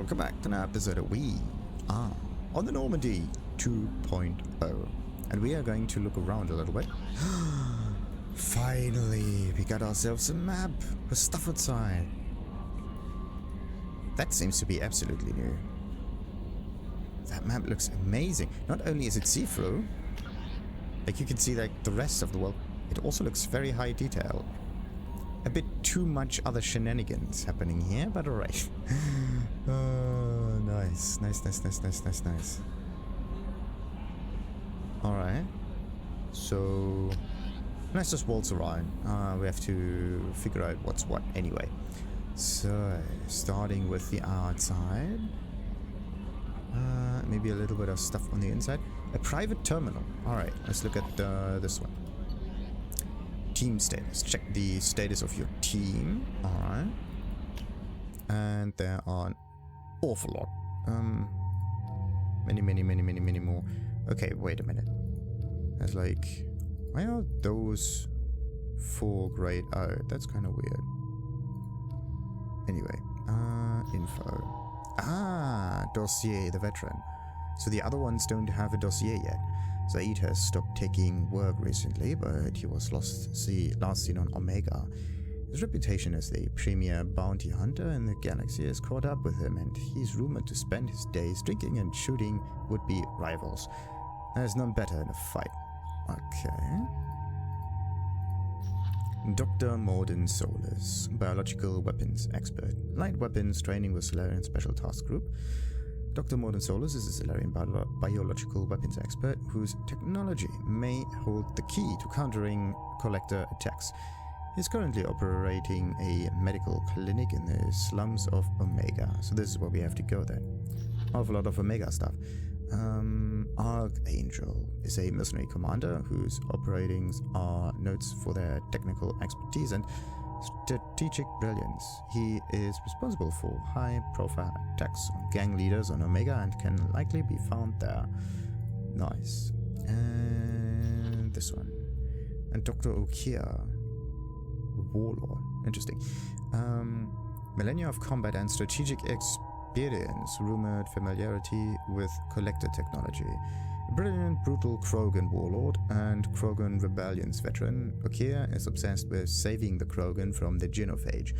welcome back to another episode of We Are on the Normandy 2.0, and we are going to look around a little bit. Finally, we got ourselves a map with stuff outside. That seems to be absolutely new. That map looks amazing. Not only is it see-through, like you can see like the rest of the world, it also looks very high detail. A bit too much other shenanigans happening here, but alright. Oh, nice. Nice. Alright. So, let's just waltz around. We have to figure out what's what anyway. So, starting with the outside. Maybe a little bit of stuff on the inside. A private terminal. Alright, let's look at this one. Team status. Check the status of your team. Alright. And there are an awful lot. Many more. Okay, wait a minute. There's like... Why are those 4 grade? Oh, that's kind of weird. Anyway. Info. Dossier, the veteran. So the other ones don't have a dossier yet. Zaeed has stopped taking work recently, but he was last seen on Omega. His reputation as the premier bounty hunter in the galaxy has caught up with him, and he's rumored to spend his days drinking and shooting would-be rivals. There's none better in a fight. Okay. Dr. Morden Solus, biological weapons expert. Light weapons training with Solarian Special Task Group. Dr. Morden Solus is a Solarian biological weapons expert whose technology may hold the key to countering collector attacks. He's currently operating a medical clinic in the slums of Omega, so this is where we have to go then. Awful lot of Omega stuff. Archangel is a mercenary commander whose operations are notes for their technical expertise and strategic brilliance. He is responsible for high-profile attacks on gang leaders on Omega and can likely be found there. Nice. And this one. And Dr. Okia, Warlord. Interesting. Millennia of combat and strategic experience, rumored familiarity with collector technology. A brilliant, brutal Krogan warlord and Krogan rebellions veteran, Okia is obsessed with saving the Krogan from the genophage.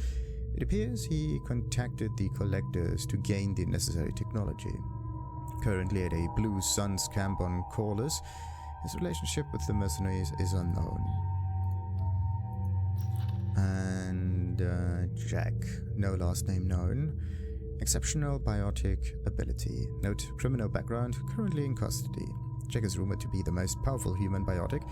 It appears he contacted the collectors to gain the necessary technology. Currently at a Blue Suns camp on Corliss, his relationship with the mercenaries is unknown. And Jack, no last name known. Exceptional biotic ability. Note, criminal background, currently in custody. Jack is rumored to be the most powerful human biotic.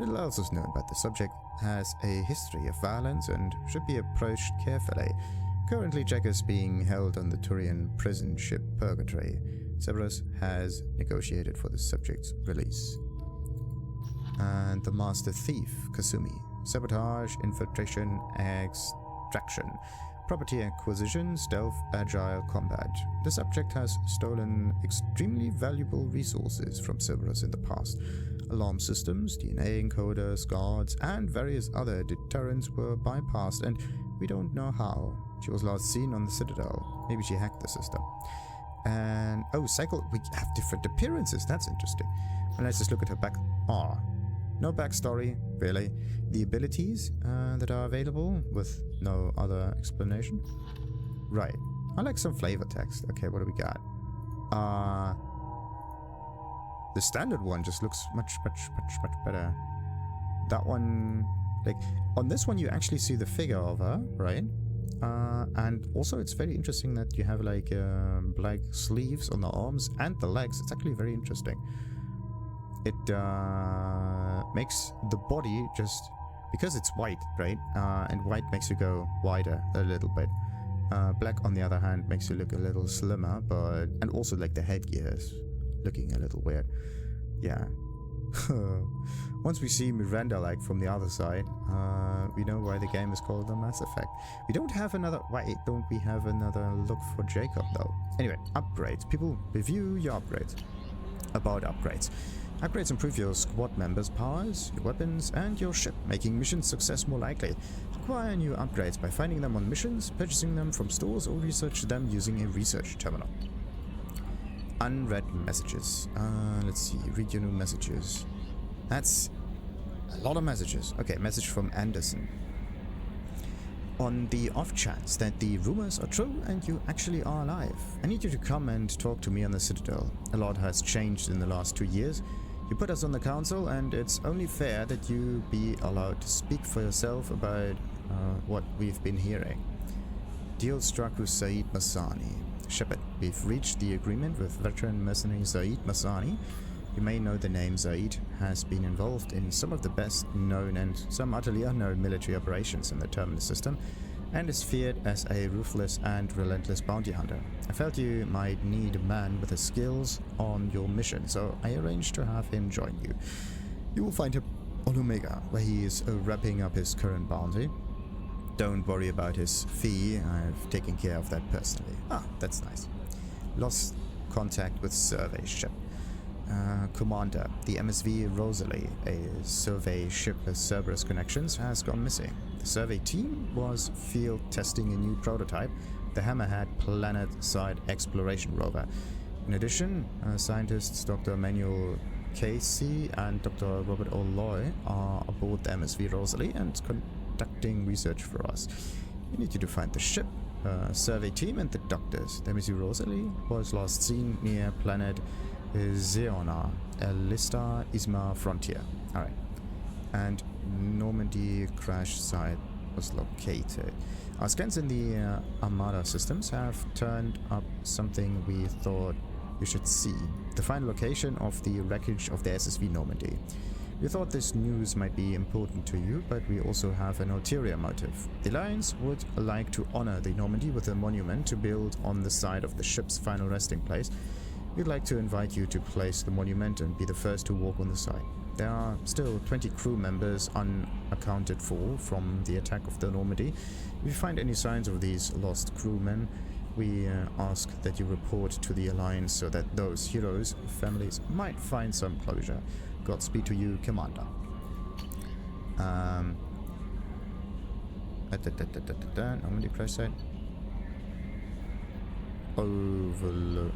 Little else is known, but the subject has a history of violence and should be approached carefully. Currently, Jack is being held on the Turian prison ship Purgatory. Cerberus has negotiated for the subject's release. And the Master Thief, Kasumi. Sabotage, infiltration, extraction. Property acquisition, stealth, agile combat. The subject has stolen extremely valuable resources from Cerberus in the past. Alarm systems, DNA encoders, guards, and various other deterrents were bypassed, and we don't know how. She was last seen on the Citadel. Maybe she hacked the system. And, oh, Cycle, we have different appearances. That's interesting. And let's just look at her back. No backstory, really. The abilities that are available with no other explanation. Right. I like some flavor text. Okay, what do we got? The standard one just looks much better. That one, like, on this one you actually see the figure of her, right? And also it's very interesting that you have like black sleeves on the arms and the legs. It's actually very interesting. It makes the body just, because it's white, right? And white makes you go wider a little bit. Black, on the other hand, makes you look a little slimmer, but, and also like the headgear is looking a little weird. Yeah. Once we see Miranda like from the other side, we know why the game is called the Mass Effect. We don't have another, why don't we have another look for Jacob though? Anyway, upgrades. People review your upgrades. About upgrades. Upgrades improve your squad members' powers, your weapons, and your ship, making mission success more likely. Acquire new upgrades by finding them on missions, purchasing them from stores, or research them using a research terminal. Unread messages. Let's see. Read your new messages. That's a lot of messages. Okay, message from Anderson. On the off chance that the rumors are true and you actually are alive, I need you to come and talk to me on the Citadel. A lot has changed in the last 2 years. You put us on the council, and it's only fair that you be allowed to speak for yourself about what we've been hearing. Deal struck with Zaeed Massani. Shepard, we've reached the agreement with veteran mercenary Zaeed Massani. You may know the name. Zaeed has been involved in some of the best known and some utterly unknown military operations in the Terminus system, and is feared as a ruthless and relentless bounty hunter. I felt you might need a man with his skills on your mission, so I arranged to have him join you. You will find him on Omega, where he is wrapping up his current bounty. Don't worry about his fee, I've taken care of that personally. Ah, that's nice. Lost contact with survey ship. Commander, the MSV Rosalie, a survey ship with Cerberus connections, has gone missing. The survey team was field testing a new prototype, the Hammerhead planet-side exploration rover. In addition, scientists Dr. Emmanuel Casey and Dr. Robert O'Loy are aboard the MSV Rosalie and conducting research for us. We need you to find the ship, survey team, and the doctors. The MSV Rosalie was last seen near planet Zeona, Elista Isma Frontier. Alright. And Normandy crash site was located. Our scans in the Armada systems have turned up something we thought you should see. The final location of the wreckage of the SSV Normandy. We thought this news might be important to you, but we also have an ulterior motive. The Alliance would like to honor the Normandy with a monument to build on the site of the ship's final resting place. We'd like to invite you to place the monument and be the first to walk on the site. There are still 20 crew members unaccounted for from the attack of the Normandy. If you find any signs of these lost crewmen, we ask that you report to the Alliance so that those heroes' families might find some closure. Godspeed to you, Commander. Normandy crash site. Overlord.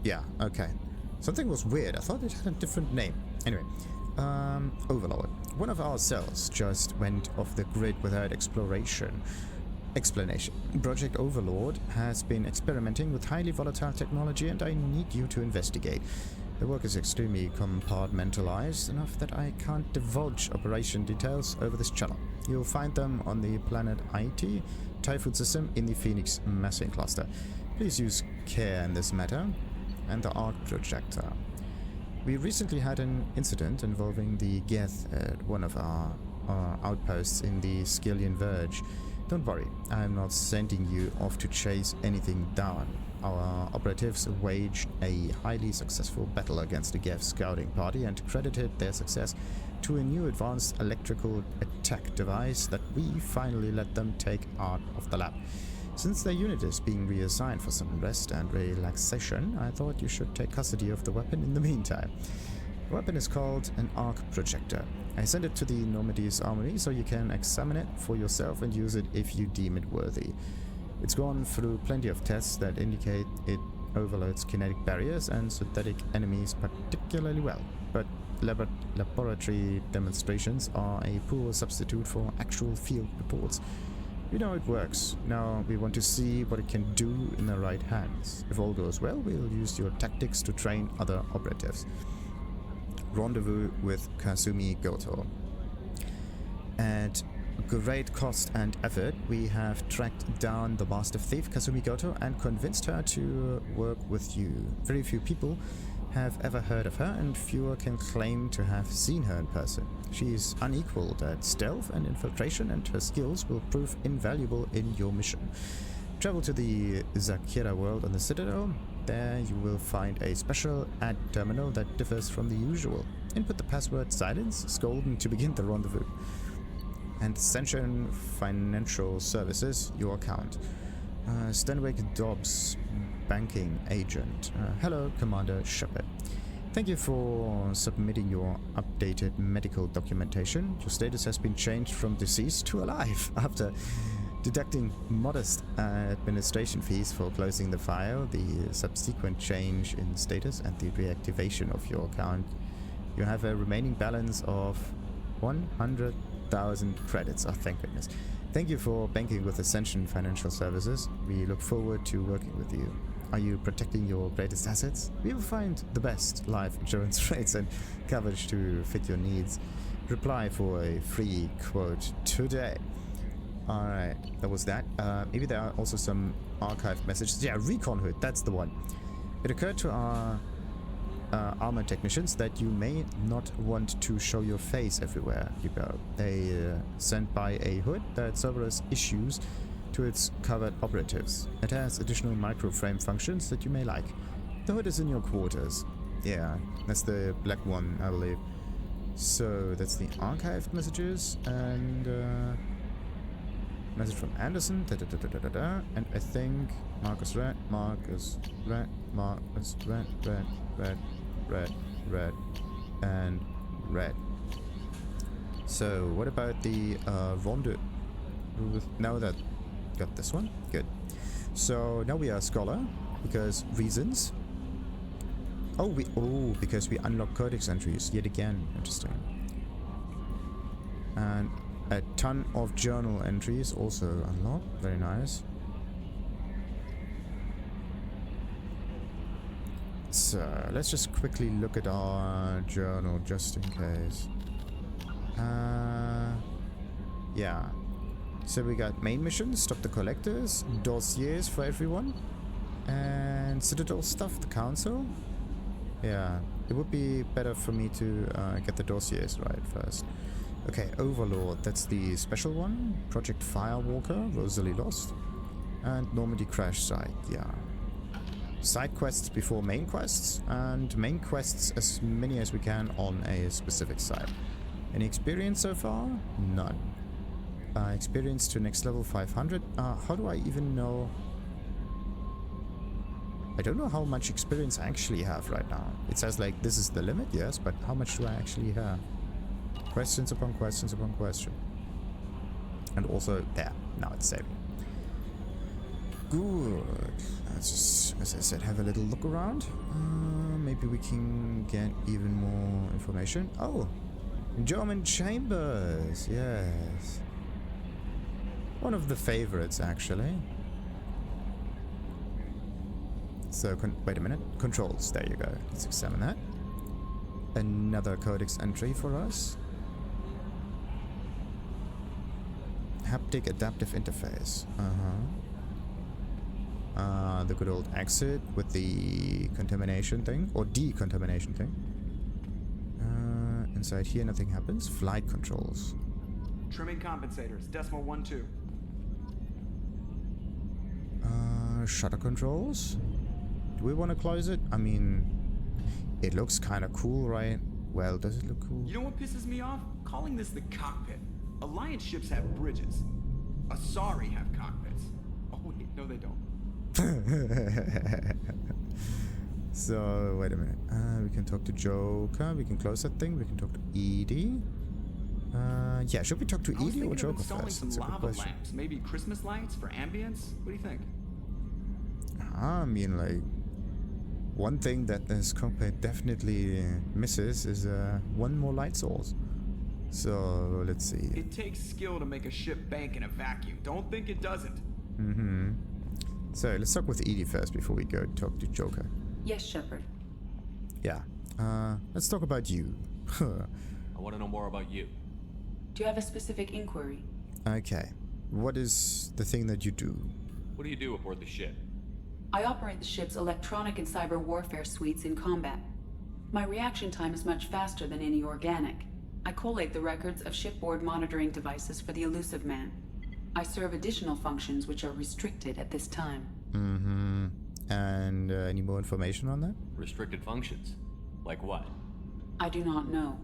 Yeah, okay. Something was weird. I thought it had a different name. Anyway, Overlord. One of our cells just went off the grid without explanation. Project Overlord has been experimenting with highly volatile technology, and I need you to investigate. The work is extremely compartmentalized, enough that I can't divulge operation details over this channel. You'll find them on the planet IT Typhoon system in the Phoenix massing cluster. Please use care in this matter. And the Arc Projector. We recently had an incident involving the Geth at one of our outposts in the Skillian Verge. Don't worry, I'm not sending you off to chase anything down. Our operatives waged a highly successful battle against the Geth scouting party and credited their success to a new advanced electrical attack device that we finally let them take out of the lab. Since their unit is being reassigned for some rest and relaxation, I thought you should take custody of the weapon in the meantime. The weapon is called an Arc Projector. I sent it to the Normandy's armory so you can examine it for yourself and use it if you deem it worthy. It's gone through plenty of tests that indicate it overloads kinetic barriers and synthetic enemies particularly well, but laboratory demonstrations are a poor substitute for actual field reports. We know it works. Now we want to see what it can do in the right hands. If all goes well, we'll use your tactics to train other operatives. Rendezvous with Kasumi Goto. At great cost and effort, we have tracked down the master thief Kasumi Goto and convinced her to work with you. Very few people have ever heard of her, and fewer can claim to have seen her in person. She is unequaled at stealth and infiltration, and her skills will prove invaluable in your mission. Travel to the Zakira world on the Citadel. There you will find a special ad terminal that differs from the usual. Input the password Silence Skolden to begin the rendezvous. And Ascension Financial Services, your account. Stanwick Dobbs banking agent. Hello, Commander Shepard. Thank you for submitting your updated medical documentation. Your status has been changed from deceased to alive. After deducting modest administration fees for closing the file, the subsequent change in status and the reactivation of your account, you have a remaining balance of 100,000 credits. Oh, thank goodness. Thank you for banking with Ascension Financial Services. We look forward to working with you. Are you protecting your greatest assets? We will find the best life insurance rates and coverage to fit your needs. Reply for a free quote today. Alright, that was that. Maybe there are also some archived messages. Yeah, Recon Hood, that's the one. It occurred to our armor technicians that you may not want to show your face everywhere you go. They sent by a hood that Cerberus issues to its covered operatives. It has additional microframe functions that you may like. The hood is in your quarters. Yeah, that's the black one, I believe. So that's the archived messages, and message from Anderson, and I think Marcus Red, Marcus Red, Marcus Red, Red, Red, Red, Red, and Red. So what about the Rendezvous? Now that got this one, good. So now we are Scholar because reasons. Because we unlock codex entries yet again. Interesting. And a ton of journal entries also unlocked. Very nice. So let's just quickly look at our journal just in case. Yeah. So we got main missions, stop the collectors, dossiers for everyone, and Citadel stuff, the council. Yeah, it would be better for me to get the dossiers right first. Okay, Overlord, that's the special one. Project Firewalker, Rosalie Lost. And Normandy Crash Site, yeah. Side quests before main quests, and main quests as many as we can on a specific site. Any experience so far? None. Experience to next level 500. How do I even know? I don't know how much experience I actually have right now. It says like this is the limit, yes, but how much do I actually have? Questions upon questions upon question. And also there, now it's saving. Good. Let's just, as I said, have a little look around. Maybe we can get even more information. Oh, Yeoman Chambers, yes. One of the favorites, actually. So, wait a minute. Controls, there you go. Let's examine that. Another codex entry for us. Haptic adaptive interface. The good old exit with the contamination thing, or decontamination thing. Inside here, nothing happens. Flight controls. Trimming compensators, decimal 1-2. Shutter controls. Do we want to close it? I mean, it looks kind of cool, right? Well, does it look cool? You know what pisses me off? Calling this the cockpit. Alliance ships have bridges. Asari have cockpits. Oh wait, no they don't. So, wait a minute. We can talk to Joker. We can close that thing. We can talk to Edi. Yeah, should we talk to Edi or Joker first? Some lava lamps, maybe Christmas lights for ambience. What do you think? I mean, like, one thing that this cockpit definitely misses is one more light source. So let's see. It takes skill to make a ship bank in a vacuum. Don't think it doesn't. So let's talk with Edi first before we go talk to Joker. Yes, Shepard. Yeah. Let's talk about you. I want to know more about you. Do you have a specific inquiry? Okay. What is the thing that you do? What do you do aboard the ship? I operate the ship's electronic and cyber warfare suites in combat. My reaction time is much faster than any organic. I collate the records of shipboard monitoring devices for the Elusive Man. I serve additional functions which are restricted at this time. And any more information on that? Restricted functions? Like what? I do not know.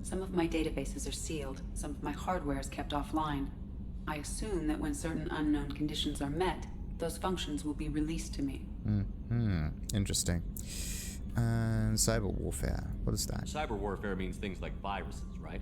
Some of my databases are sealed, some of my hardware is kept offline. I assume that when certain unknown conditions are met, those functions will be released to me. Interesting. And cyber warfare, what is that? Cyber warfare means things like viruses, right?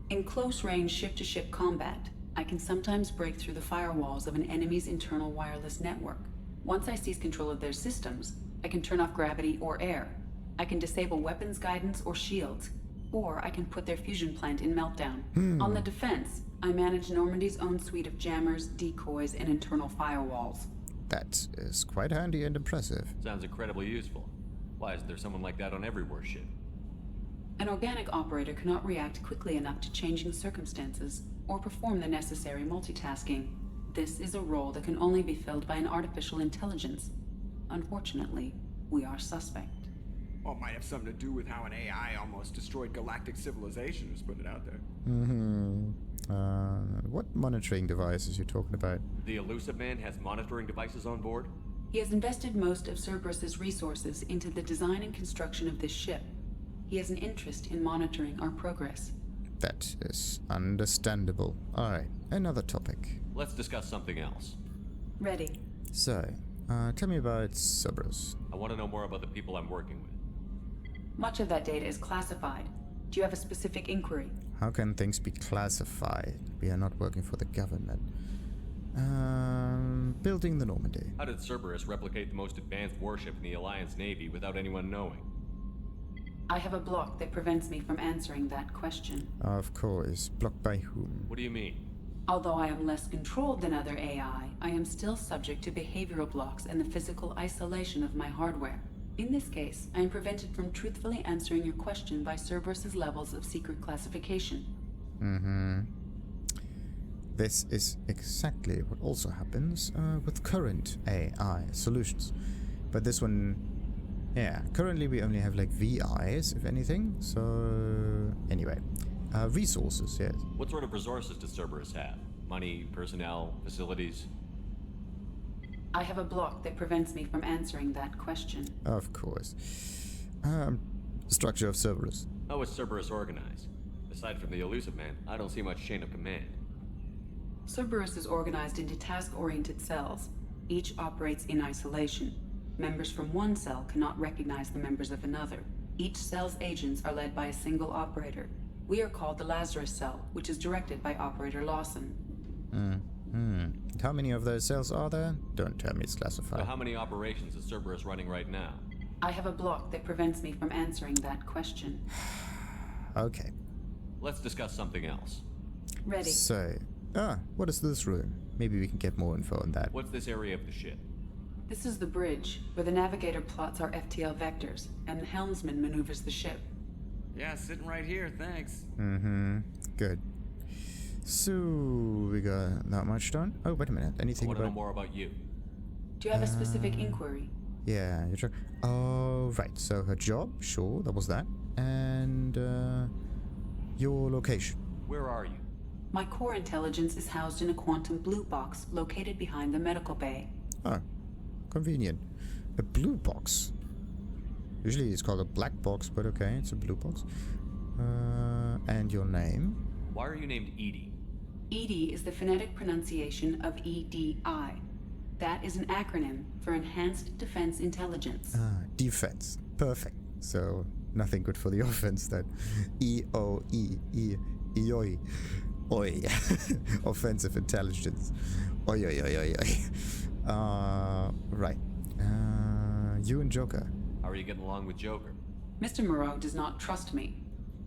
In close-range ship-to-ship combat, I can sometimes break through the firewalls of an enemy's internal wireless network. Once I seize control of their systems, I can turn off gravity or air. I can disable weapons guidance or shields, or I can put their fusion plant in meltdown. On the defense, I manage Normandy's own suite of jammers, decoys, and internal firewalls. That is quite handy and impressive. Sounds incredibly useful. Why is there someone like that on every warship? An organic operator cannot react quickly enough to changing circumstances or perform the necessary multitasking. This is a role that can only be filled by an artificial intelligence. Unfortunately, we are suspect. Well, it might have something to do with how an AI almost destroyed galactic civilization, just putting it out there. What monitoring devices are you talking about? The Elusive Man has monitoring devices on board? He has invested most of Cerberus's resources into the design and construction of this ship. He has an interest in monitoring our progress. That is understandable. Alright, another topic. Let's discuss something else. Ready. So, tell me about Cerberus. I want to know more about the people I'm working with. Much of that data is classified. Do you have a specific inquiry? How can things be classified? We are not working for the government. Building the Normandy. How did Cerberus replicate the most advanced warship in the Alliance Navy without anyone knowing? I have a block that prevents me from answering that question. Of course. Blocked by whom? What do you mean? Although I am less controlled than other AI, I am still subject to behavioral blocks and the physical isolation of my hardware. In this case, I am prevented from truthfully answering your question by Cerberus's levels of secret classification. This is exactly what also happens with current AI solutions. But this one, yeah, currently we only have like VIs, if anything. So, anyway. Resources, yes. What sort of resources does Cerberus have? Money, personnel, facilities? I have a block that prevents me from answering that question. Of course. Structure of Cerberus. How is Cerberus organized? Aside from the Elusive Man, I don't see much chain of command. Cerberus is organized into task-oriented cells. Each operates in isolation. Members from one cell cannot recognize the members of another. Each cell's agents are led by a single operator. We are called the Lazarus Cell, which is directed by Operator Lawson. How many of those cells are there? Don't tell me it's classified. So how many operations is Cerberus running right now? I have a block that prevents me from answering that question. Okay. Let's discuss something else. Ready. So, what is this room? Maybe we can get more info on that. What's this area of the ship? This is the bridge, where the navigator plots our FTL vectors, and the helmsman maneuvers the ship. Yeah, sitting right here, thanks. Good. So, we got not much done? Oh, wait a minute. I Anything want to know about... more about you. Do you have a specific inquiry? Yeah, your job. Oh, right. So her job, sure, that was that. And, your location. Where are you? My core intelligence is housed in a quantum blue box located behind the medical bay. Oh, convenient. A blue box. Usually it's called a black box, but okay, it's a blue box. And your name? Why are you named Edi? Edi is the phonetic pronunciation of EDI. That is an acronym for Enhanced Defense Intelligence. Defense. Perfect. So, nothing good for the offense then. E-O-E-E-E-Oi. Oi. Offensive intelligence. Oi, oi, oi, oi, oi. Right. You and Joker. How are you getting along with Joker? Mr. Moreau does not trust me.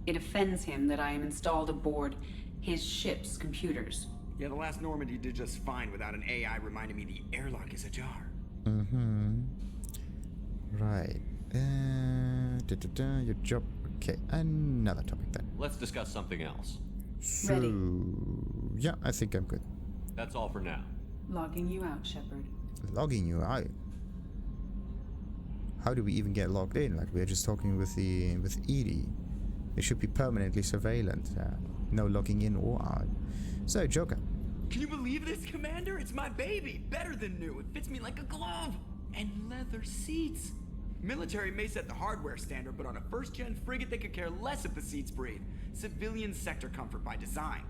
It offends him that I am installed aboard his ship's computers. Yeah, the last Normandy did just fine without an AI reminding me the airlock is ajar. Right. Your job. Okay, another topic then. Let's discuss something else. So, Ready. yeah, I think I'm good. That's all for now. Logging you out, Shepard. Logging you out. How do we even get logged in? Like we're just talking with Edi. It should be permanently surveillance. No logging in or out. So, Joker. Can you believe this, Commander? It's my baby. Better than new. It fits me like a glove. And leather seats. Military may set the hardware standard, but on a first-gen frigate, they could care less if the seats breathe. Civilian sector comfort by design.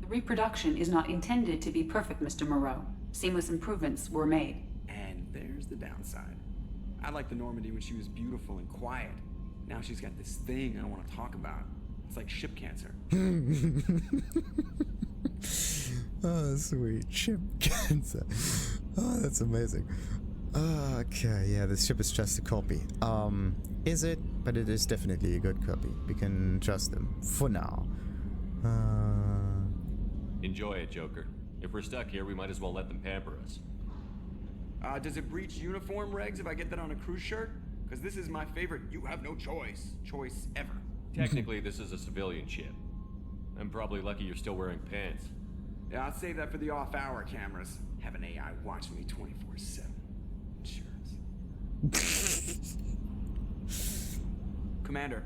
The reproduction is not intended to be perfect, Mr. Moreau. Seamless improvements were made. there's the downside. I liked the Normandy when she was beautiful and quiet. Now she's got this thing I don't want to talk about. It's like ship cancer. Oh, sweet. Ship cancer. Oh, that's amazing. Okay, yeah, this ship is just a copy. Is it? But it is definitely a good copy. We can trust them. For now. Enjoy it, Joker. If we're stuck here, we might as well let them pamper us. Does it breach uniform regs if I get that on a cruise shirt? Because this is my favorite you have no choice ever. Technically, this is a civilian ship. I'm probably lucky you're still wearing pants. Yeah, I'll save that for the off-hour cameras. Have an AI watching me 24/7. Insurance. Commander.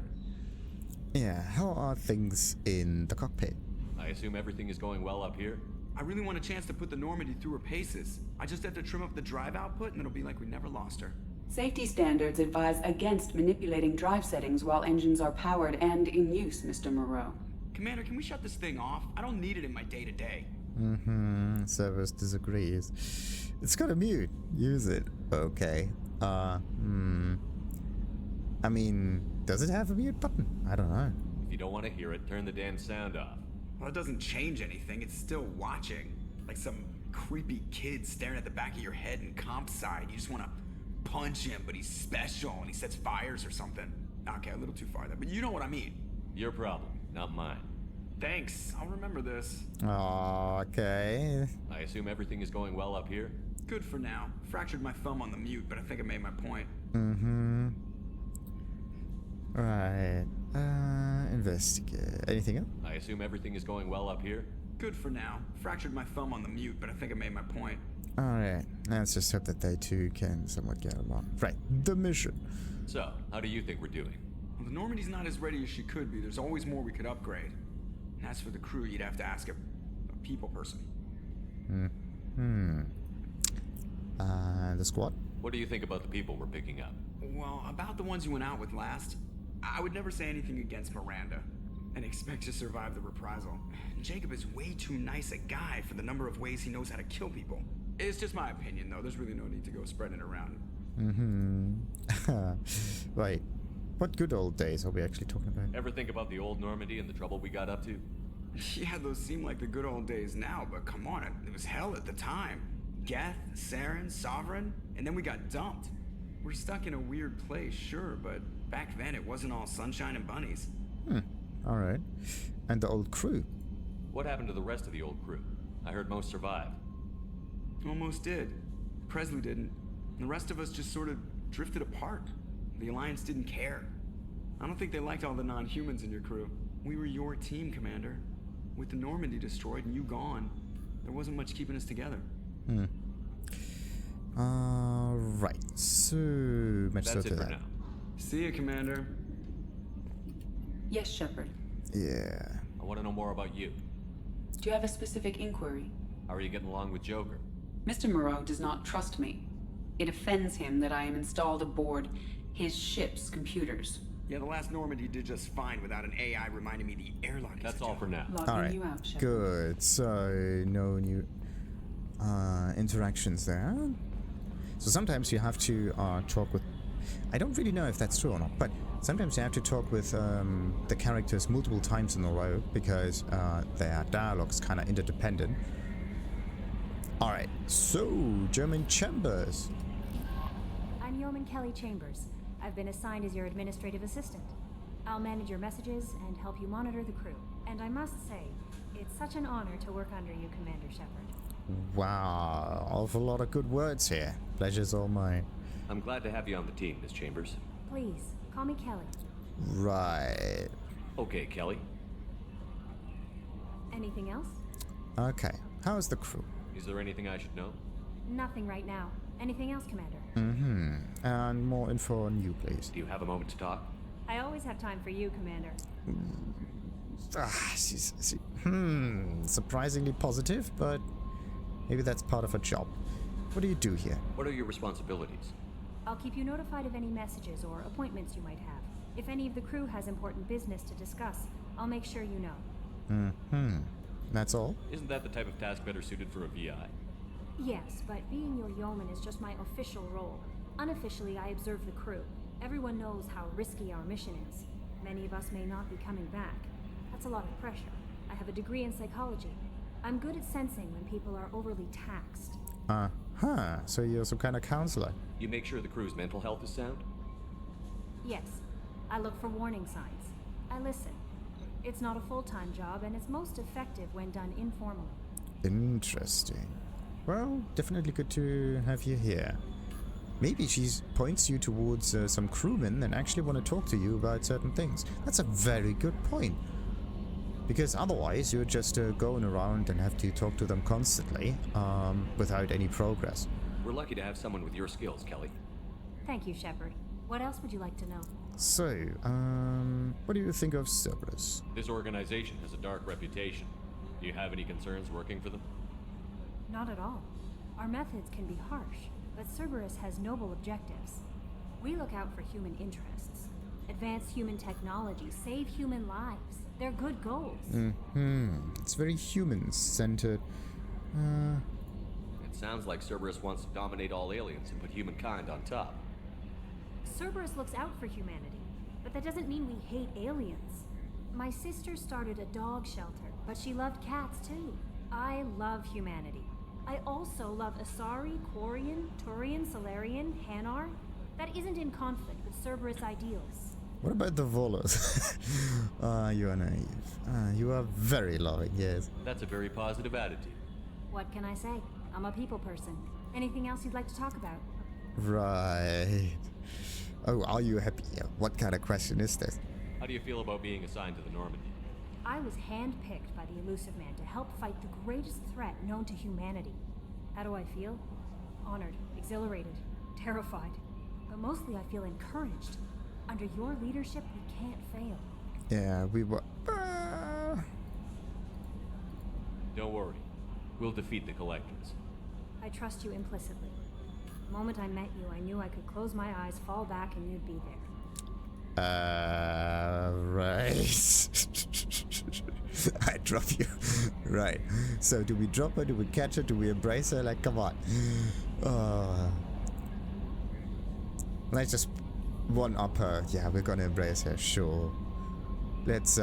Yeah, how are things in the cockpit? I assume everything is going well up here? I really want a chance to put the Normandy through her paces. I just have to trim up the drive output and it'll be like we never lost her. Safety standards advise against manipulating drive settings while engines are powered and in use, Mr. Moreau. Commander, can we shut this thing off? I don't need it in my day-to-day. Service disagrees. It's got a mute. Use it. Okay. I mean, does it have a mute button? I don't know. If you don't want to hear it, turn the damn sound off. Well, it doesn't change anything. It's still watching. Like some creepy kid staring at the back of your head in comp side. You just want to punch him, but he's special and he sets fires or something. Okay, a little too far there, but you know what I mean. Your problem, not mine. Thanks. I'll remember this. Okay. I assume everything is going well up here? Good for now. Fractured my thumb on the mute, but I think I made my point. Right. Investigate. Anything else? I assume everything is going well up here? Good for now. Fractured my thumb on the mute, but I think I made my point. Alright. Let's just hope that they two can somewhat get along. Right. The mission. So, how do you think we're doing? Well, the Normandy's not as ready as she could be. There's always more we could upgrade. And as for the crew, you'd have to ask a people person. The squad? What do you think about the people we're picking up? Well, about the ones you went out with last, I would never say anything against Miranda and expect to survive the reprisal. Jacob is way too nice a guy for the number of ways he knows how to kill people. It's just my opinion, though. There's really no need to go spreading it around. Right. What good old days are we actually talking about? Ever think about the old Normandy and the trouble we got up to? Yeah, those seem like the good old days now, but come on, it was hell at the time. Geth, Saren, Sovereign, and then we got dumped. We're stuck in a weird place, sure, but back then it wasn't all sunshine and bunnies. Alright. And the old crew? What happened to the rest of the old crew? I heard most survived. Almost did. Presley didn't. The rest of us just sort of drifted apart. The Alliance didn't care. I don't think they liked all the non-humans in your crew. We were your team, Commander. With the Normandy destroyed and you gone, there wasn't much keeping us together. Right. So much so That's to it for that. now. See ya, Commander. Yes, Shepard. Yeah. I want to know more about you. Do you have a specific inquiry? How are you getting along with Joker? Mr. Moreau does not trust me. It offends him that I am installed aboard his ship's computers. Yeah, the last Normandy did just fine without an AI reminding me the airlock is That's all for now. Logging Alright. you out, Shepard. Good. So, no new interactions there. So sometimes you have to talk with... I don't really know if that's true or not, but sometimes you have to talk with the characters multiple times in a row because their dialogue's kind of interdependent. Alright, so Yeoman Chambers. I'm Yeoman Chambers. I've been assigned as your administrative assistant. I'll manage your messages and help you monitor the crew. And I must say, it's such an honor to work under you, Commander Shepard. Wow, awful lot of good words here. Pleasure's all mine. I'm glad to have you on the team, Miss Chambers. Please, call me Kelly. Right. Okay, Kelly. Anything else? Okay, how's the crew? Is there anything I should know? Nothing right now. Anything else, Commander? And more info on you, please. Do you have a moment to talk? I always have time for you, Commander. Surprisingly positive, but maybe that's part of a job. What do you do here? What are your responsibilities? I'll keep you notified of any messages or appointments you might have. If any of the crew has important business to discuss, I'll make sure you know. That's all? Isn't that the type of task better suited for a VI? Yes, but being your yeoman is just my official role. Unofficially, I observe the crew. Everyone knows how risky our mission is. Many of us may not be coming back. That's a lot of pressure. I have a degree in psychology. I'm good at sensing when people are overly taxed. So you're some kind of counselor. You make sure the crew's mental health is sound? Yes, I look for warning signs. I listen. It's not a full-time job, and it's most effective when done informally. Interesting. Well, definitely good to have you here. Maybe she points you towards some crewmen that actually want to talk to you about certain things. That's a very good point. Because otherwise you're just going around and have to talk to them constantly without any progress. We're lucky to have someone with your skills, Kelly. Thank you, Shepard. What else would you like to know? So, what do you think of Cerberus? This organization has a dark reputation. Do you have any concerns working for them? Not at all. Our methods can be harsh, but Cerberus has noble objectives. We look out for human interests. Advance human technology, save human lives. They're good goals. It's very human-centered. It sounds like Cerberus wants to dominate all aliens and put humankind on top. Cerberus looks out for humanity, but that doesn't mean we hate aliens. My sister started a dog shelter, but she loved cats too. I love humanity. I also love Asari, Quarian, Turian, Solarian, Hanar. That isn't in conflict with Cerberus ideals. What about the Volos? You are naive. You are very loving, yes. That's a very positive attitude. What can I say? I'm a people person. Anything else you'd like to talk about? Right. Oh, are you happy? What kind of question is this? How do you feel about being assigned to the Normandy? I was handpicked by the Elusive Man to help fight the greatest threat known to humanity. How do I feel? Honored, exhilarated, terrified. But mostly I feel encouraged. Under your leadership, we can't fail. Yeah, we were... Don't worry. We'll defeat the Collectors. I trust you implicitly. The moment I met you, I knew I could close my eyes, fall back, and you'd be there. Right. I drop you. Right. So do we drop her? Do we catch her? Do we embrace her? Like, come on. Let's just one-up her. Yeah, we're gonna embrace her, sure. Let's,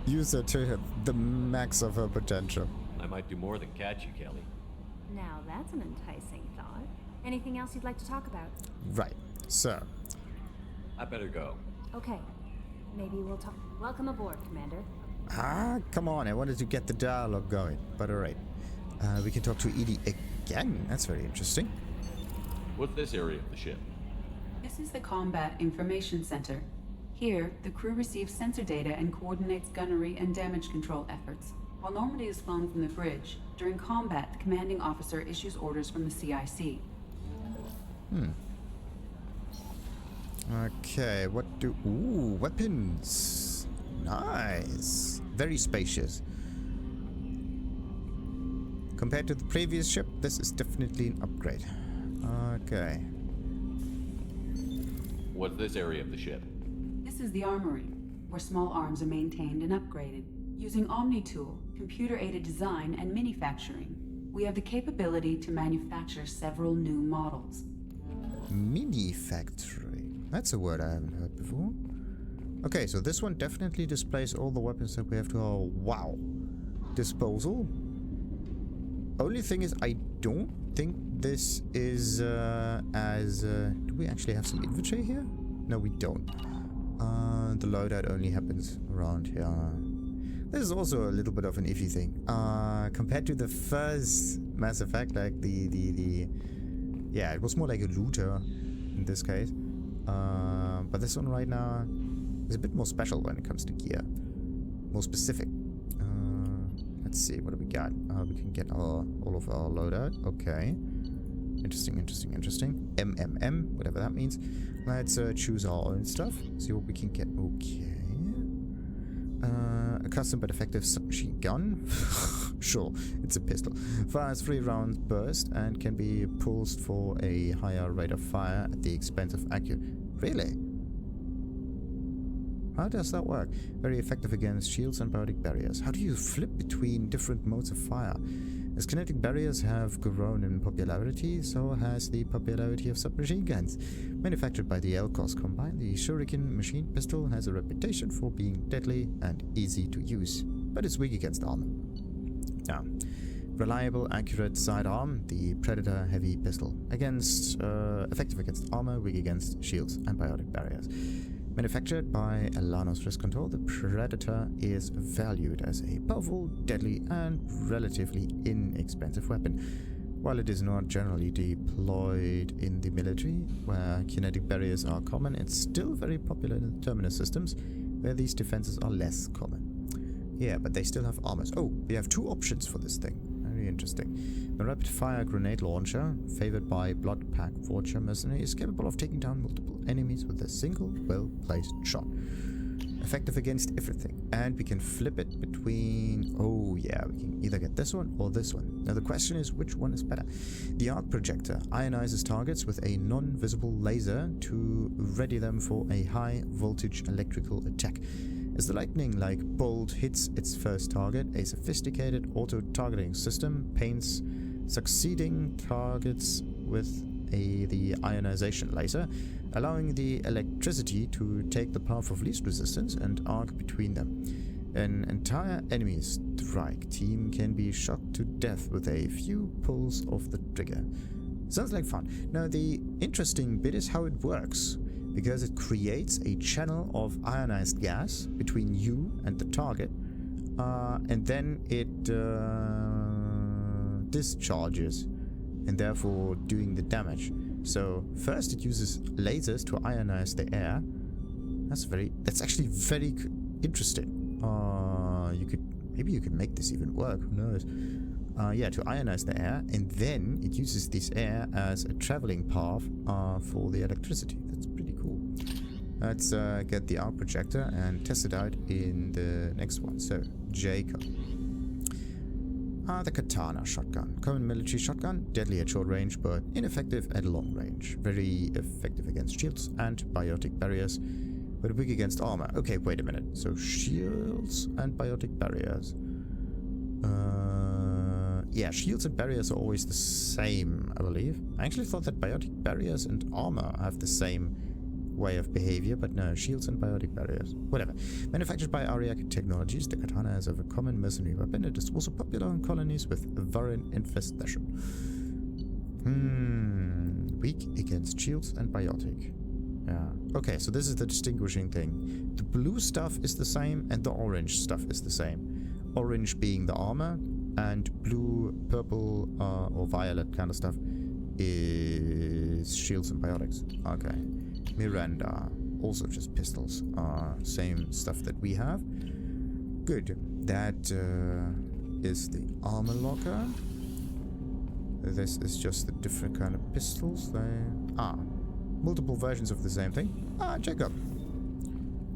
use her to the max of her potential. I might do more than catch you, Kelly. Now that's an enticing thought. Anything else you'd like to talk about? Right. So. I better go. Okay. Maybe we'll talk. Welcome aboard, Commander. Come on. I wanted to get the dialogue going. But alright. We can talk to Edi again. That's very interesting. What's this area of the ship? This is the Combat Information Center. Here, the crew receives sensor data and coordinates gunnery and damage control efforts. While Normandy is flown from the bridge, during combat, the commanding officer issues orders from the CIC. Okay, what do... Ooh, weapons. Nice. Very spacious. Compared to the previous ship, this is definitely an upgrade. Okay. What's this area of the ship? This is the armory, where small arms are maintained and upgraded. Using Omni-Tool, computer-aided design, and manufacturing, we have the capability to manufacture several new models. Mini-factory. That's a word I haven't heard before. Okay, so this one definitely displays all the weapons that we have to our, disposal. Only thing is, I don't think this is do we actually have some inventory here? No, we don't. The loadout only happens around here. This is also a little bit of an iffy thing. Compared to the first Mass Effect, like yeah, it was more like a looter in this case. But this one right now is a bit more special when it comes to gear. More specific. Let's see, what do we got? We can get all of our loadout. Okay. Interesting. MMM, whatever that means. Let's choose our own stuff. See what we can get. Okay. A custom but effective submachine gun. Sure, it's a pistol. Fires 3 rounds burst and can be pulsed for a higher rate of fire at the expense of accuracy. Really? How does that work? Very effective against shields and biotic barriers. How do you flip between different modes of fire? As kinetic barriers have grown in popularity, so has the popularity of submachine guns. Manufactured by the Elcos Combine, the Shuriken machine pistol has a reputation for being deadly and easy to use, but it's weak against armor. Now, reliable, accurate sidearm, the Predator Heavy Pistol. Effective against armor, weak against shields and biotic barriers. Manufactured by Alanos Risk Control, the Predator is valued as a powerful, deadly, and relatively inexpensive weapon. While it is not generally deployed in the military, where kinetic barriers are common, it's still very popular in the terminus systems, where these defenses are less common. Yeah, but they still have armors. Oh, we have two options for this thing. Very interesting. The rapid-fire grenade launcher, favored by Blood Pack Watcher Massani, is capable of taking down multiple enemies with a single well-placed shot. Effective against everything. And we can flip it between... Oh yeah, we can either get this one or this one. Now the question is, which one is better? The Arc Projector ionizes targets with a non-visible laser to ready them for a high-voltage electrical attack. As the lightning-like bolt hits its first target, a sophisticated auto-targeting system paints succeeding targets with the ionization laser, allowing the electricity to take the path of least resistance and arc between them. An entire enemy strike team can be shocked to death with a few pulls of the trigger. Sounds like fun. Now the interesting bit is how it works, because it creates a channel of ionized gas between you and the target, and then it discharges, and therefore doing the damage. So first it uses lasers to ionize the air. That's actually very interesting. Maybe you could make this even work, who knows. Yeah, to ionize the air, and then it uses this air as a traveling path for the electricity. That's pretty cool. Let's get the Arc Projector and test it out in the next one. So, Jacob. The Katana shotgun. Common military shotgun, deadly at short range, but ineffective at long range. Very effective against shields and biotic barriers, but weak against armor. Okay, wait a minute. So, shields and biotic barriers. Yeah, shields and barriers are always the same, I believe. I actually thought that biotic barriers and armor have the same way of behavior, but no, shields and biotic barriers. Whatever. Manufactured by Ariak Technologies, the katana is of a common mercenary weapon. It is also popular in colonies with Varan infestation. Weak against shields and biotic. Yeah. Okay, so this is the distinguishing thing. The blue stuff is the same, and the orange stuff is the same. Orange being the armor, and blue, purple, or violet kind of stuff is shields and biotics. Okay. Miranda, also just pistols. Same stuff that we have. Good. That is the armor locker. This is just the different kind of pistols. Multiple versions of the same thing. Jacob.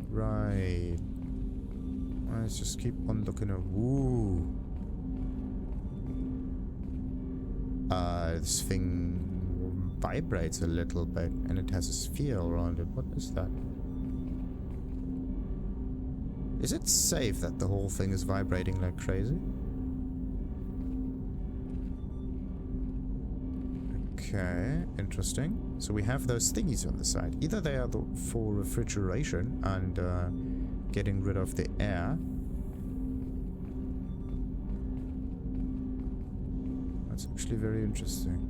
Right. Let's just keep on looking at... Ooh. This thing vibrates a little bit, and it has a sphere around it. What is that? Is it safe that the whole thing is vibrating like crazy? Okay, interesting. So we have those thingies on the side. Either they are for refrigeration and getting rid of the air. That's actually very interesting.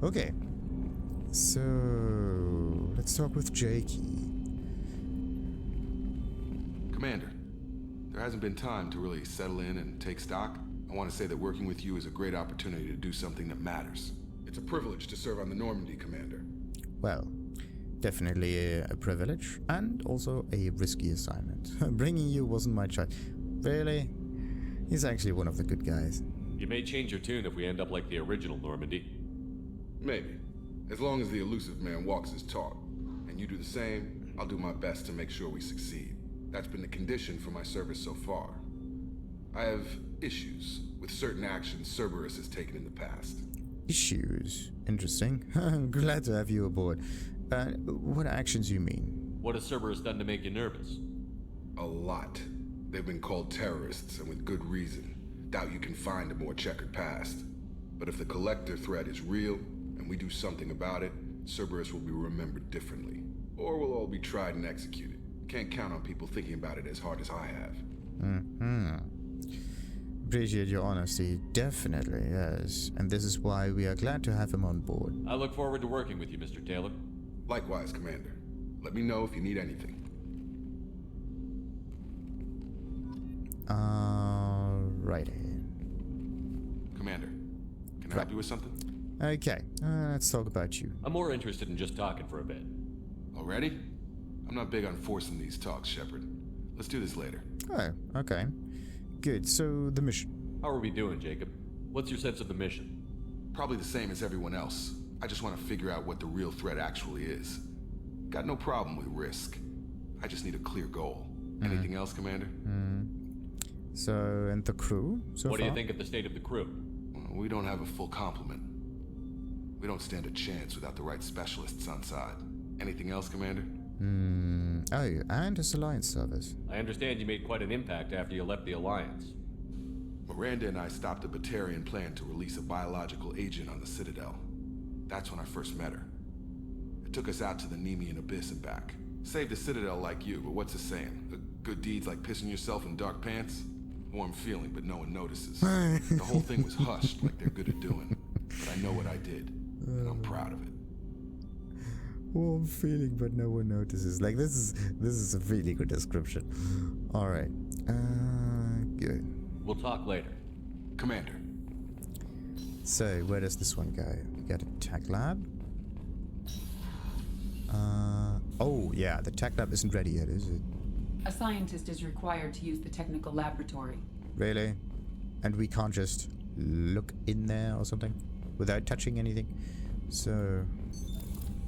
Okay. So, let's talk with Jakey. Commander, there hasn't been time to really settle in and take stock. I want to say that working with you is a great opportunity to do something that matters. It's a privilege to serve on the Normandy, Commander. Well, definitely a privilege, and also a risky assignment. Bringing you wasn't my choice. Really? He's actually one of the good guys. You may change your tune if we end up like the original Normandy. Maybe. As long as the elusive man walks his talk, and you do the same, I'll do my best to make sure we succeed. That's been the condition for my service so far. I have issues with certain actions Cerberus has taken in the past. Issues? Interesting. I'm glad to have you aboard. What actions you mean? What has Cerberus done to make you nervous? A lot. They've been called terrorists, and with good reason. Doubt you can find a more checkered past. But if the Collector threat is real, and we do something about it, Cerberus will be remembered differently. Or we'll all be tried and executed. Can't count on people thinking about it as hard as I have. Appreciate your honesty. Definitely, yes. And this is why we are glad to have him on board. I look forward to working with you, Mr. Taylor. Likewise, Commander. Let me know if you need anything. Alrighty. Commander, can I help you with something? Okay, let's talk about you. I'm more interested in just talking for a bit. Already? I'm not big on forcing these talks, Shepard. Let's do this later. Oh, okay. Good, so the mission. How are we doing, Jacob? What's your sense of the mission? Probably the same as everyone else. I just want to figure out what the real threat actually is. Got no problem with risk. I just need a clear goal. Anything else, Commander? So, and the crew so What far? do you think of the state of the crew? Well, we don't have a full complement. We don't stand a chance without the right specialists on side. Anything else, Commander? Oh, and his alliance service. I understand you made quite an impact after you left the Alliance. Miranda and I stopped a Batarian plan to release a biological agent on the Citadel. That's when I first met her. It took us out to the Nemean Abyss and back. Saved a Citadel like you, but what's the saying? Good deeds like pissing yourself in dark pants? Warm feeling, but no one notices. The whole thing was hushed like they're good at doing. But I know what I did, and I'm proud of it. Warm feeling, but no one notices. Like, this is a really good description. Alright. Good. We'll talk later. Commander. So, where does this one go? We got a tech lab. Oh, yeah, the tech lab isn't ready yet, is it? A scientist is required to use the technical laboratory. Really? And we can't just look in there or something? Without touching anything? So...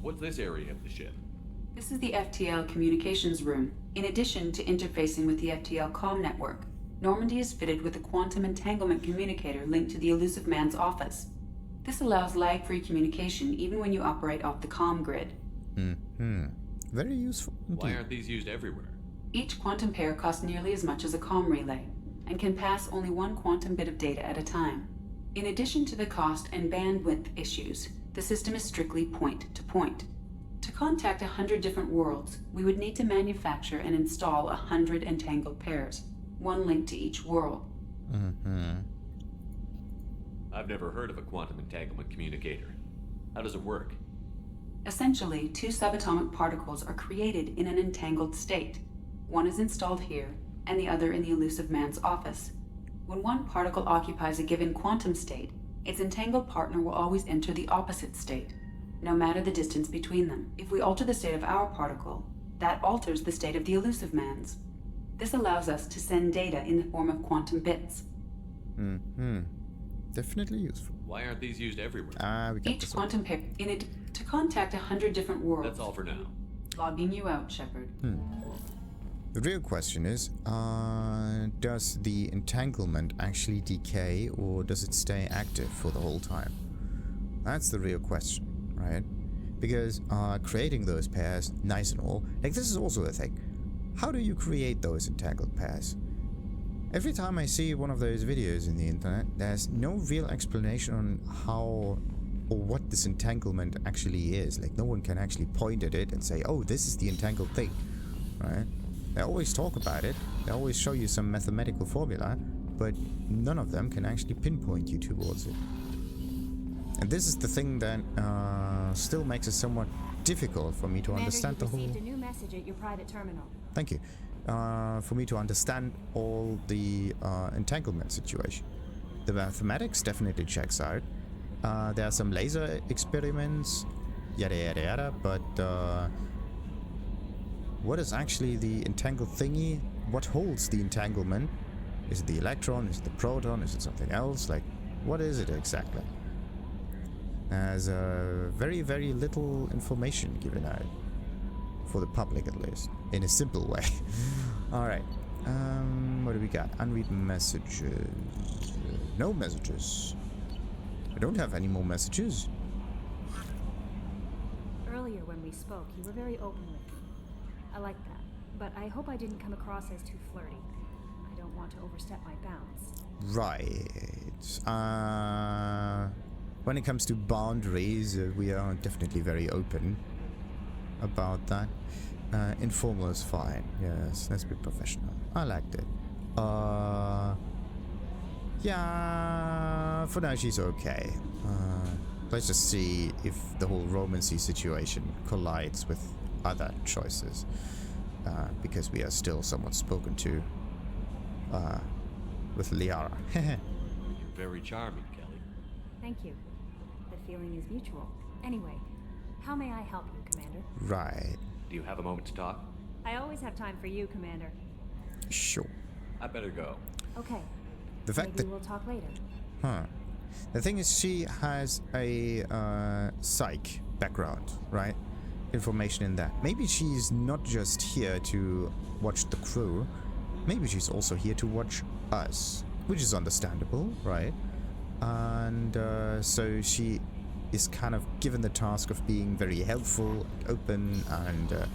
What's this area of the ship? This is the FTL communications room. In addition to interfacing with the FTL comm network, Normandy is fitted with a quantum entanglement communicator linked to the Elusive Man's office. This allows lag-free communication even when you operate off the comm grid. Very useful indeed. Why aren't these used everywhere? Each quantum pair costs nearly as much as a comm relay, and can pass only one quantum bit of data at a time. In addition to the cost and bandwidth issues, the system is strictly point-to-point. To contact 100 different worlds, we would need to manufacture and install 100 entangled pairs, one linked to each world. I've never heard of a quantum entanglement communicator. How does it work? Essentially, two subatomic particles are created in an entangled state. One is installed here, and the other in the Elusive Man's office. When one particle occupies a given quantum state, its entangled partner will always enter the opposite state, no matter the distance between them. If we alter the state of our particle, that alters the state of the Elusive Man's. This allows us to send data in the form of quantum bits. Definitely useful. Why aren't these used everywhere? We got Each this one. quantum pair in it to contact 100 different worlds. That's all for now. Logging you out, Shepard. The real question is, does the entanglement actually decay or does it stay active for the whole time? That's the real question, right? Because creating those pairs, nice and all, like this is also a thing. How do you create those entangled pairs? Every time I see one of those videos in the internet, there's no real explanation on how or what this entanglement actually is. Like, no one can actually point at it and say, oh, this is the entangled thing, right? They always talk about it, they always show you some mathematical formula, but none of them can actually pinpoint you towards it. And this is the thing that still makes it somewhat difficult for me to understand the whole... received a new message at your private terminal. Thank you. For me to understand all the entanglement situation. The mathematics definitely checks out. There are some laser experiments, yada yada yada, but what is actually the entangled thingy? What holds the entanglement? Is it the electron? Is it the proton? Is it something else? Like, what is it exactly? There's very, very little information given out. For the public, at least. In a simple way. Alright. What do we got? Unread messages. No messages. I don't have any more messages. Earlier when we spoke, you were very open with me. I like that. But I hope I didn't come across as too flirty. I don't want to overstep my bounds. Right. When it comes to boundaries, we are definitely very open about that. Informal is fine. Yes, let's be professional. I liked it. Yeah, for now she's okay. Let's just see if the whole romancy situation collides with other choices. Because we are still somewhat spoken to with Liara. You're very charming, Kelly. Thank you. The feeling is mutual. Anyway, how may I help you, Commander? Right. Do you have a moment to talk? I always have time for you, Commander. Sure. I better go. Okay. The fact Maybe that... we'll talk later. Huh. The thing is, she has a psych background, right? Information in that. Maybe she's not just here to watch the crew. Maybe she's also here to watch us, which is understandable, right? And so she is kind of given the task of being very helpful, open, and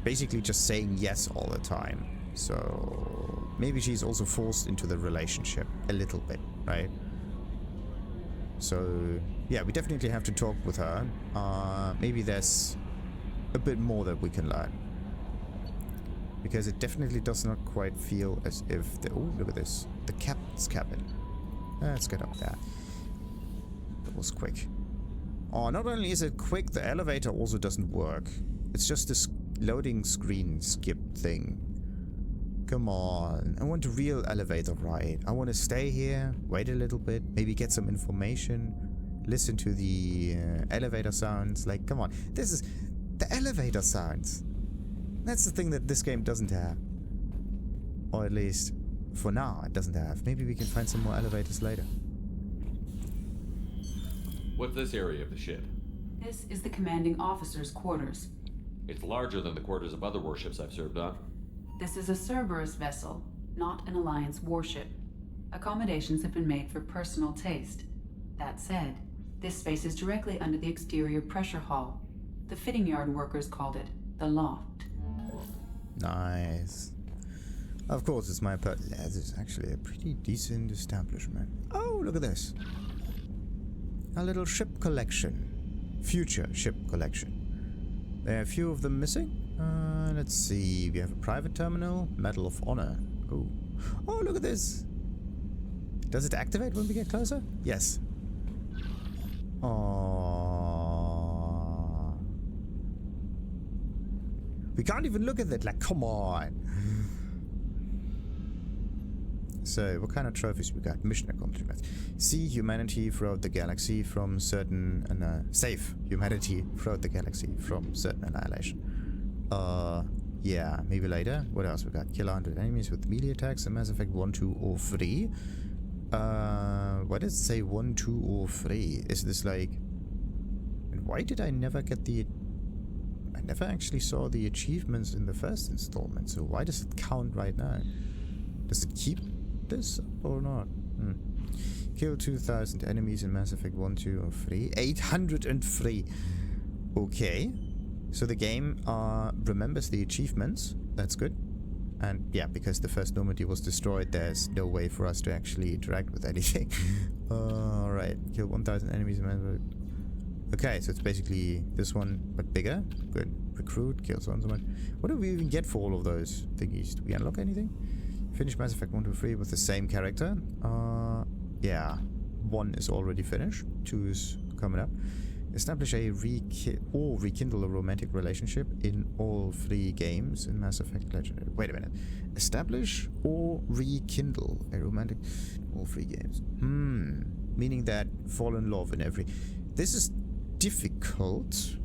basically just saying yes all the time. So maybe she's also forced into the relationship a little bit, right? So yeah, we definitely have to talk with her. Maybe there's a bit more that we can learn, because it definitely does not quite feel as if the... Oh, look at this. The captain's cabin. Let's get up there. That was quick. Oh, not only is it quick, the elevator also doesn't work. It's just this loading screen skip thing. Come on. I want a real elevator ride. I want to stay here, wait a little bit, maybe get some information, listen to the elevator sounds. Like, come on. This is... The elevator sounds. That's the thing that this game doesn't have. Or at least, for now, it doesn't have. Maybe we can find some more elevators later. What's this area of the ship? This is the commanding officer's quarters. It's larger than the quarters of other warships I've served on. This is a Cerberus vessel, not an Alliance warship. Accommodations have been made for personal taste. That said, this space is directly under the exterior pressure hull. The fitting yard workers called it the loft. Nice. Of course, it's my pet. This is actually a pretty decent establishment. Oh, look at this. A little ship collection. Future ship collection. There are a few of them missing. Let's see. We have a private terminal. Medal of Honor. Oh. Oh, look at this. Does it activate when we get closer? Yes. Oh. We can't even look at it. Like, come on. So, what kind of trophies we got? Mission accomplishments. See humanity throughout the galaxy from certain... save humanity throughout the galaxy from certain annihilation. Yeah, maybe later. What else we got? Kill 100 enemies with melee attacks in Mass Effect 1, 2, or 3. Why does it say 1, 2, or 3? Is this like... And why did I never get the... I never actually saw the achievements in the first installment, so why does it count right now? Does it keep this or not? Kill 2,000 enemies in Mass Effect 1, 2, or 3. 803! Okay. So the game remembers the achievements. That's good. And yeah, because the first Normandy was destroyed, there's no way for us to actually interact with anything. Alright. Kill 1,000 enemies in Mass Effect. Okay, so it's basically this one, but bigger. Good. Recruit, kill so much. What do we even get for all of those thingies? Do we unlock anything? Finish Mass Effect 1, 2, 3 with the same character. Yeah. 1 is already finished. 2 is coming up. Establish a rekindle a romantic relationship in all 3 games in Mass Effect Legendary. Wait a minute. Establish or rekindle a romantic in all 3 games. Meaning that fall in love in every... This is difficult.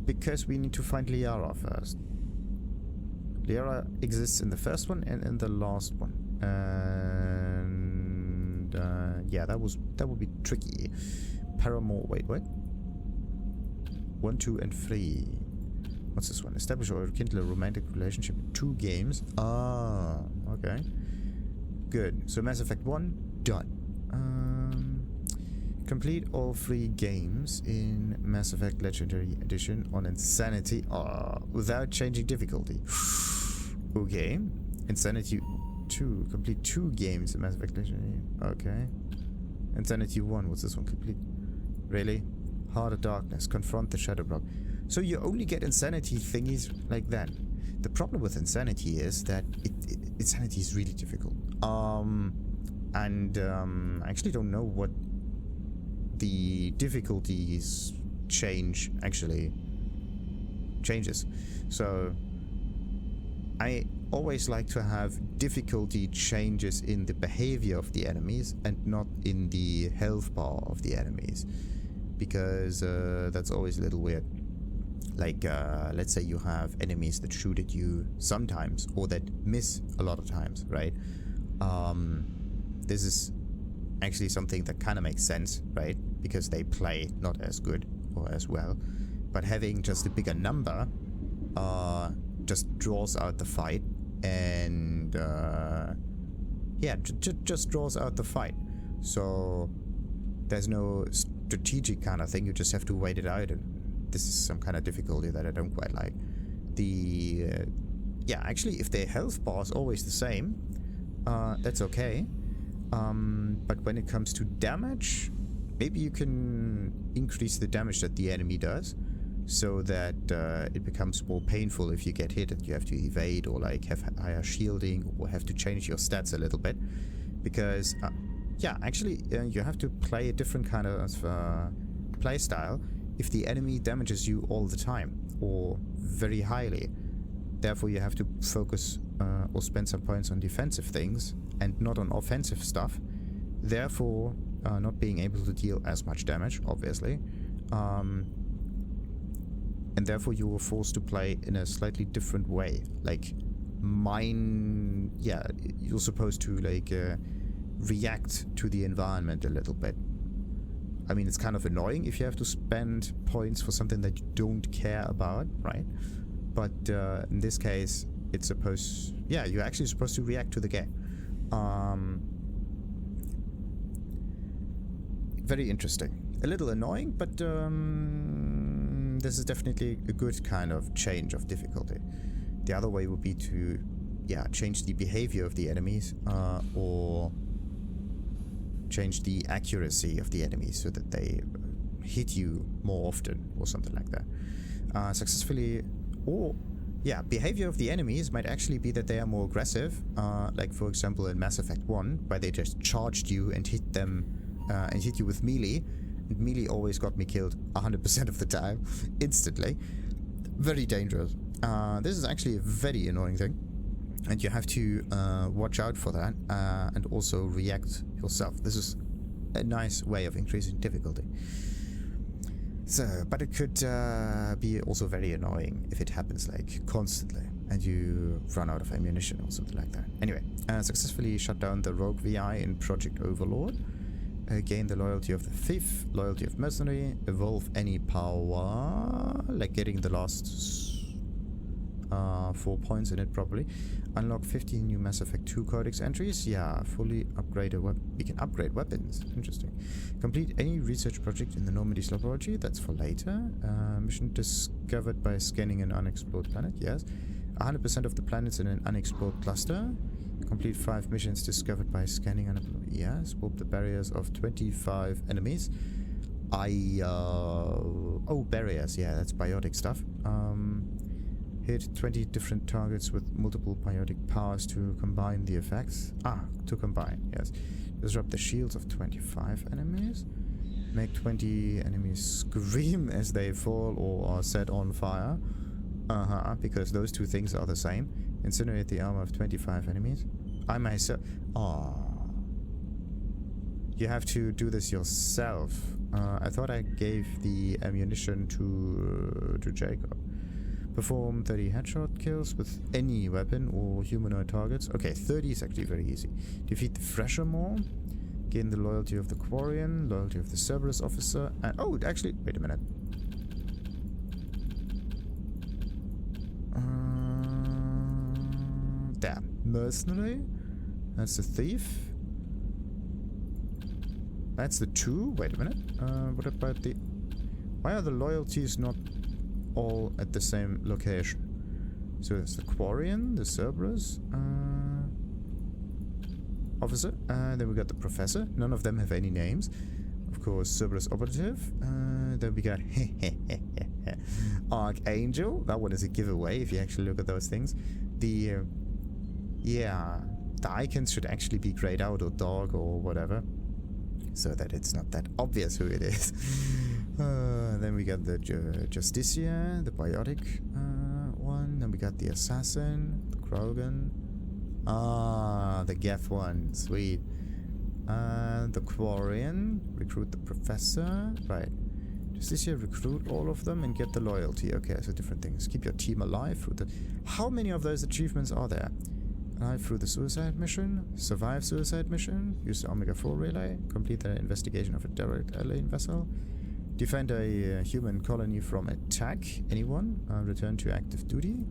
Because we need to find Liara first. Liara exists in the first one and in the last one. And yeah, that would be tricky. Paramore, wait, what? 1, 2, and 3. What's this one? Establish or rekindle a romantic relationship in 2 games. Ah, okay. Good. So Mass Effect 1, done. Complete all 3 games in Mass Effect Legendary Edition on Insanity without changing difficulty. Okay. Insanity 2. Complete 2 games in Mass Effect Legendary. Okay. Insanity 1. What's this one? Complete. Really? Heart of Darkness. Confront the Shadow Block. So you only get Insanity thingies like that. The problem with Insanity is that Insanity is really difficult. I actually don't know what the difficulties changes. So I always like to have difficulty changes in the behavior of the enemies and not in the health bar of the enemies, because that's always a little weird. Like, let's say you have enemies that shoot at you sometimes, or that miss a lot of times, right? This is actually something that kind of makes sense, right? Because they play not as good or as well. But having just a bigger number just draws out the fight, and yeah, just draws out the fight. So there's no strategic kind of thing, you just have to wait it out, and this is some kind of difficulty that I don't quite like. Yeah, actually, if their health bar is always the same, that's okay. But when it comes to damage, maybe you can increase the damage that the enemy does, so that it becomes more painful if you get hit and you have to evade, or like have higher shielding, or have to change your stats a little bit. Because, yeah, actually, you have to play a different kind of play style if the enemy damages you all the time, or very highly. Therefore, you have to focus or spend some points on defensive things and not on offensive stuff. Therefore, not being able to deal as much damage, obviously. And therefore, you were forced to play in a slightly different way. Like, mine, yeah, you're supposed to, like, react to the environment a little bit. I mean, it's kind of annoying if you have to spend points for something that you don't care about, right? But in this case, it's supposed... Yeah, you're actually supposed to react to the game. Very interesting. A little annoying, but this is definitely a good kind of change of difficulty. The other way would be to, yeah, change the behavior of the enemies, or change the accuracy of the enemies so that they hit you more often, or something like that. Successfully, or yeah, behavior of the enemies might actually be that they are more aggressive, like for example in Mass Effect 1, where they just charged you and hit them, and hit you with melee, and melee always got me killed 100% of the time, instantly. Very dangerous. This is actually a very annoying thing, and you have to watch out for that, and also react yourself. This is a nice way of increasing difficulty. So, but it could be also very annoying if it happens like constantly and you run out of ammunition or something like that. Anyway, successfully shut down the rogue VI in Project Overlord. Gain the loyalty of the thief, loyalty of mercenary, evolve any power, like getting the last 4 points in it probably. Unlock 15 new Mass Effect 2 Codex entries. Yeah, fully upgraded we can upgrade weapons. Interesting. Complete any research project in the Normandy laboratory. That's for later. Mission discovered by scanning an unexplored planet. Yes. 100% of the planets in an unexplored cluster. Complete 5 missions discovered by scanning yes. Warp the barriers of 25 enemies. Oh, barriers. Yeah, that's biotic stuff. Hit 20 different targets with multiple biotic powers to combine the effects. To combine, yes. Disrupt the shields of 25 enemies. Make 20 enemies scream as they fall or are set on fire. Because those two things are the same. Incinerate the armor of 25 enemies. I myself... You have to do this yourself. I thought I gave the ammunition to Jacob. Perform 30 headshot kills with any weapon or humanoid targets. Okay, 30 is actually very easy. Defeat the Thresher more. Gain the loyalty of the Quarian, loyalty of the Cerberus officer, and... Oh, actually, wait a minute. Damn. Mercenary? That's a thief. That's the 2. Wait a minute. What about the... Why are the loyalties not all at the same location? So it's the Quarian, the Cerberus, officer, then we got the Professor. None of them have any names. Of course, Cerberus Operative. Then we got Archangel. That one is a giveaway if you actually look at those things. The, yeah, the icons should actually be grayed out or dark or whatever, so that it's not that obvious who it is. Then we got the Justicia, the Biotic one. Then we got the Assassin, the Krogan. The Geth one. Sweet. The Quarian. Recruit the Professor. Right. Justicia, recruit all of them and get the loyalty. Okay, so different things. Keep your team alive through the... How many of those achievements are there? Alive through the suicide mission. Survive suicide mission. Use the Omega-4 relay. Complete the investigation of a derelict alien vessel. Defend a human colony from attack. Anyone. Return to active duty.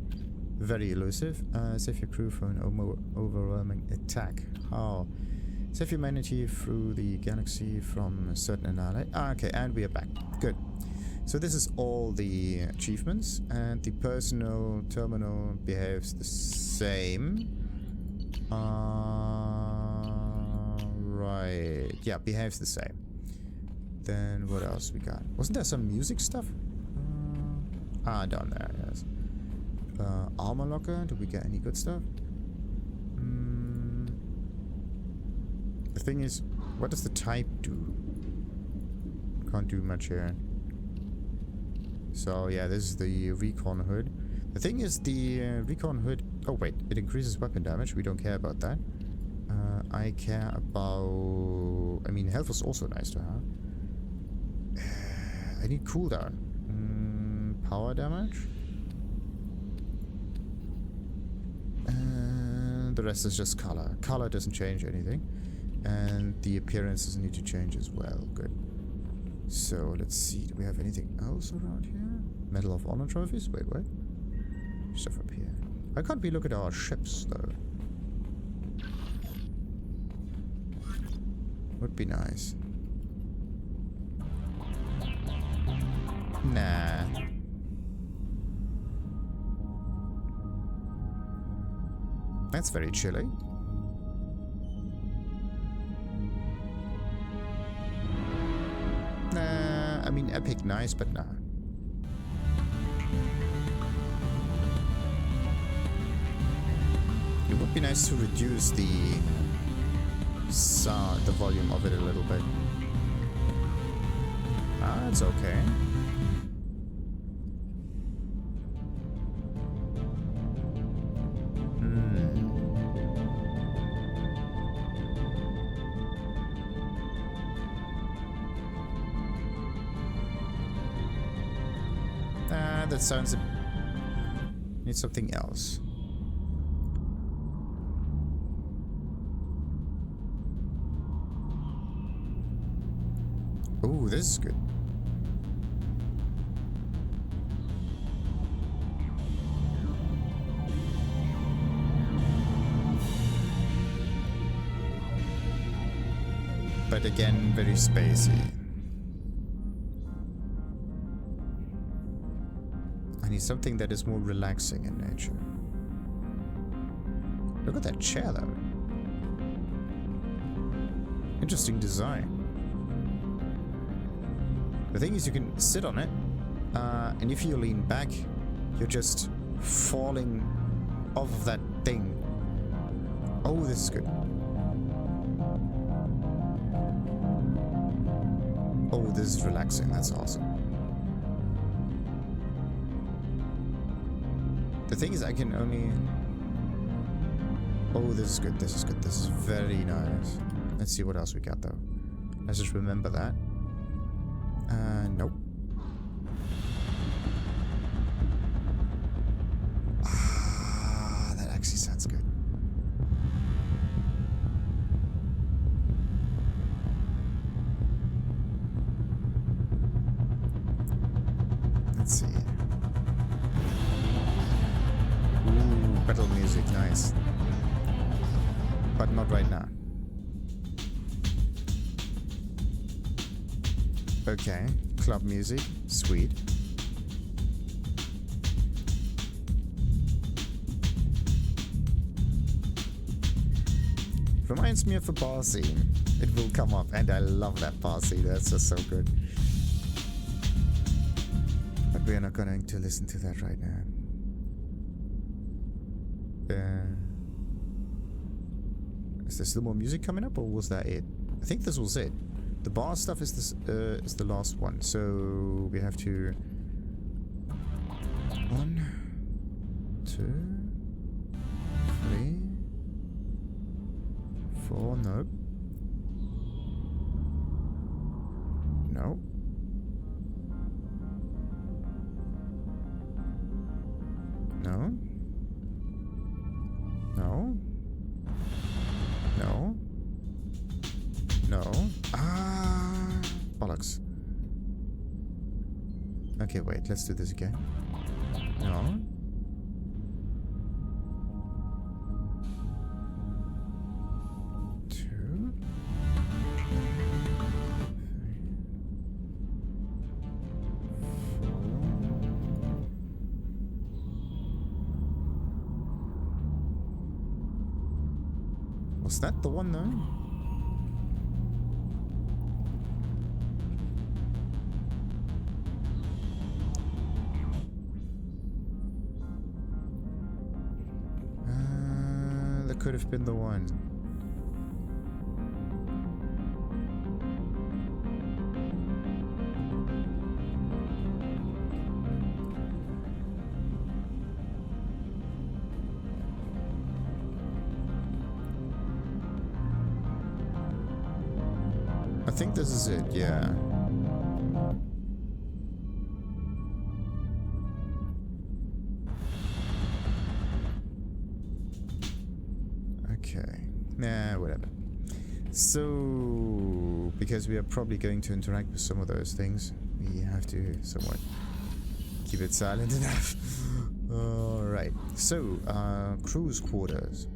Very elusive. Save your crew from an overwhelming attack. How? Save humanity through the galaxy from a certain ally. Okay, and we are back. Good. So this is all the achievements, and the personal terminal behaves the same. Right. Yeah, behaves the same. Then what else we got? Wasn't there some music stuff? Down there, yes. Armor locker. Did we get any good stuff? The thing is, what does the type do? Can't do much here. So yeah, this is the Recon Hood. The thing is, the Recon Hood... Oh wait, it increases weapon damage. We don't care about that. I care about... I mean, health is also nice to have. I need cooldown. Power damage. And the rest is just color. Color doesn't change anything. And the appearances need to change as well. Good. So let's see. Do we have anything else around here? Medal of Honor trophies? Wait, what? Stuff up here. I can't be looking at our ships though. Would be nice. Nah. That's very chilly. Nah, I mean, epic nice, but nah. It would be nice to reduce the sound, the volume of it a little bit. It's okay. That sounds... Need something else. Ooh, this is good. But again, very spacey. I need something that is more relaxing in nature. Look at that chair though. Interesting design. The thing is, you can sit on it, and if you lean back, you're just falling off of that thing. Oh, this is good. Oh, this is relaxing. That's awesome. The thing is, I can only... Oh, this is good. This is good. This is very nice. Let's see what else we got, though. Let's just remember that. Nope. That actually sounds good. Let's see. Ooh, battle music, nice. But not right now. Okay, club music, sweet. Reminds me of a bar scene. It will come up, and I love that bar scene. That's just so good. But we are not going to listen to that right now. Is there still more music coming up, or was that it? I think this was it. The bar stuff is this is the last one, so we have to 1, 2, 3, 4. Nope. No. No. No. No. No. Ah, bollocks. Okay, wait, let's do this again. No. Two. Was that the one though? That could have been the one. I think this is it, yeah. Okay. Nah, whatever. So, because we are probably going to interact with some of those things, we have to somewhat keep it silent enough. Alright. So, crew's quarters.